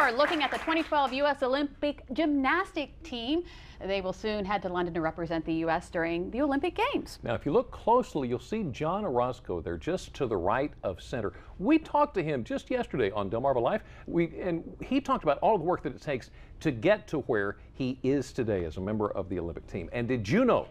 more looking at the 2012 U.S. Olympic gymnastic team. They will soon head to London to represent the U.S. during the Olympic Games. Now, if you look closely, you'll see John Orozco there just to the right of center. We talked to him just yesterday on Delmarva Live, and he talked about all the work that it takes to get to where he is today as a member of the Olympic team. And did you know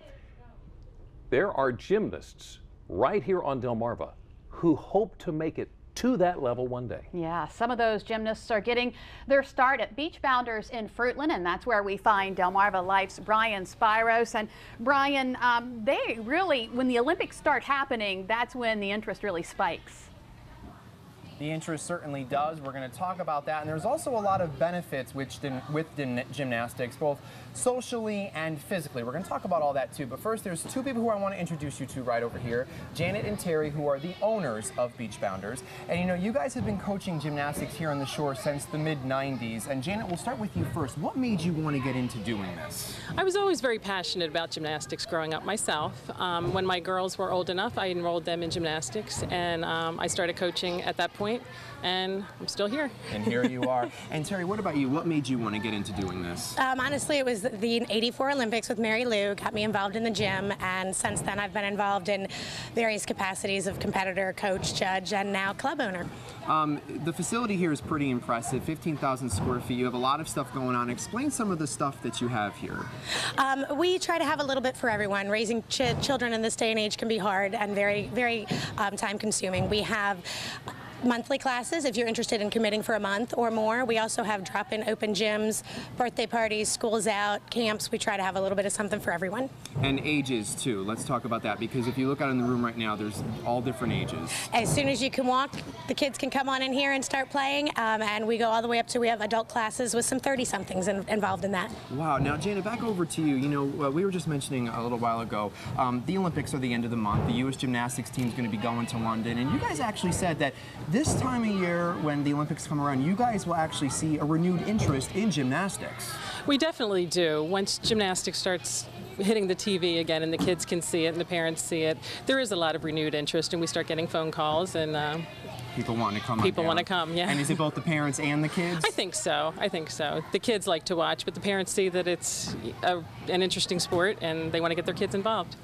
there are gymnasts right here on Delmarva who hope to make it to that level one day? Yeah, some of those gymnasts are getting their start at Beach Bounders in Fruitland, and that's where we find Delmarva Life's Brian Spiros. And Brian, they really, when the Olympics start happening, that's when the interest really spikes. The interest certainly does. We're going to talk about that. And there's also a lot of benefits with gymnastics, both socially and physically. We're going to talk about all that too. But first, there's two people who I want to introduce you to right over here, Janet and Terry, who are the owners of Beach Bounders. And you know, you guys have been coaching gymnastics here on the shore since the mid-90s. And Janet, we'll start with you first. What made you want to get into doing this? I was always very passionate about gymnastics growing up myself. When my girls were old enough, I enrolled them in gymnastics, and I started coaching at that point. And I'm still here. And here you are. And Terry, what about you? What made you want to get into doing this? Honestly, it was the '84 Olympics with Mary Lou got me involved in the gym, and since then I've been involved in various capacities of competitor, coach, judge, and now club owner. The facility here is pretty impressive, 15,000 square feet. You have a lot of stuff going on. Explain some of the stuff that you have here. We try to have a little bit for everyone. Raising children in this day and age can be hard and very, very time consuming. We have monthly classes if you're interested in committing for a month or more. We also have drop-in open gyms, birthday parties, schools out, camps. We try to have a little bit of something for everyone. And ages too. Let's talk about that, because if you look out in the room right now, there's all different ages. As soon as you can walk, the kids can come on in here and start playing, and we go all the way up to, we have adult classes with some 30-somethings involved in that. Wow. Now, Janet, back over to you. You know, we were just mentioning a little while ago, the Olympics are the end of the month. The U.S. gymnastics team is going to be going to London, and you guys actually said that this time of year, when the Olympics come around, you guys will actually see a renewed interest in gymnastics. We definitely do. Once gymnastics starts hitting the TV again and the kids can see it and the parents see it, there is a lot of renewed interest, and we start getting phone calls and people wanting to come. People want to come, yeah. And is it both the parents and the kids? I think so. I think so. The kids like to watch, but the parents see that it's an interesting sport and they want to get their kids involved.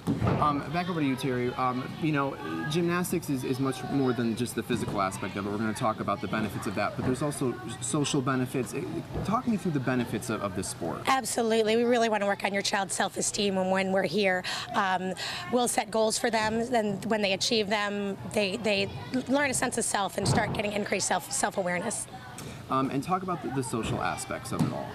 Back over to you, Terry. You know, gymnastics is much more than just the physical aspect of it. We're going to talk about the benefits of that, but there's also social benefits. Talk me through the benefits of this sport. Absolutely. We really want to work on your child's self-esteem when we're here. We'll set goals for them, and when they achieve them, they learn a sense of self and start getting increased self-awareness. And talk about the social aspects of it all.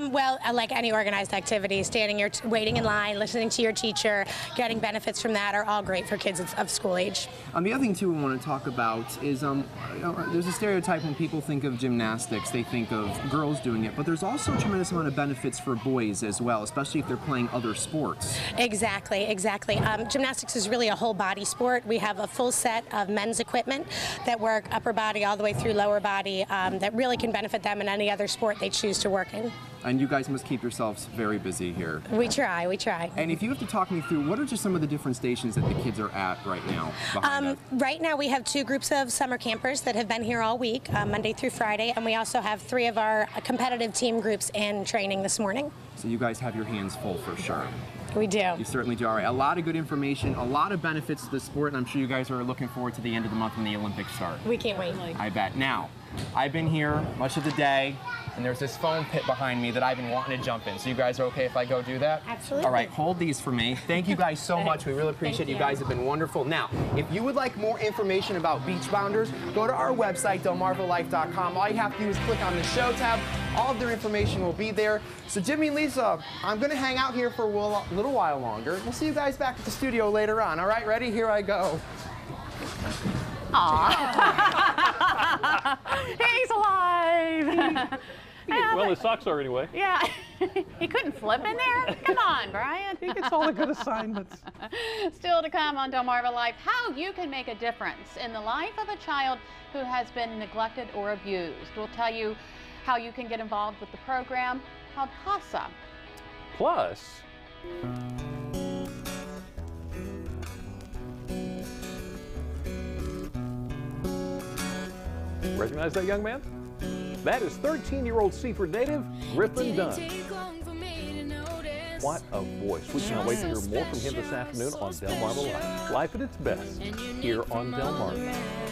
Well, like any organized activity, standing here, waiting in line, listening to your teacher, getting benefits from that are all great for kids of school age. The other thing, too, we want to talk about is there's a stereotype when people think of gymnastics, they think of girls doing it, but there's also a tremendous amount of benefits for boys as well, especially if they're playing other sports. Exactly, exactly. Gymnastics is really a whole body sport. We have a full set of men's equipment that work upper body all the way through lower body that really can benefit them in any other sport they choose to work in. And you guys must keep yourselves very busy here. We try, we try. And if you have to talk me through, what are just some of the different stations that the kids are at right now? Right now we have 2 groups of summer campers that have been here all week, Monday through Friday, and we also have 3 of our competitive team groups in training this morning. So you guys have your hands full for sure. We do. You certainly do. All right. A lot of good information, a lot of benefits to the sport, and I'm sure you guys are looking forward to the end of the month when the Olympics start. We can't wait. I bet. Now, I've been here much of the day, and there's this foam pit behind me that I've been wanting to jump in. So you guys are okay if I go do that? Absolutely. All right, hold these for me. Thank you guys so much. We really appreciate you guys have been wonderful. Now, if you would like more information about Beach Bounders, go to our website, delmarvalife.com. All you have to do is click on the show tab. All of their information will be there. So Jimmy and Lisa, I'm going to hang out here for a little while longer. We'll see you guys back at the studio later on. All right, ready? Here I go. Aww. He's alive. Well, his socks are anyway. Yeah. He couldn't flip in there? Come on, Brian. He gets all the good assignments. Still to come on Delmarva Life, how you can make a difference in the life of a child who has been neglected or abused. We'll tell you how you can get involved with the program called HASA. Plus, recognize that young man? That is 13-year-old Seaford native Griffin Dunn. What a voice. We can't wait to hear more from him this afternoon on Delmarva Life. Life at its best here on Delmarva.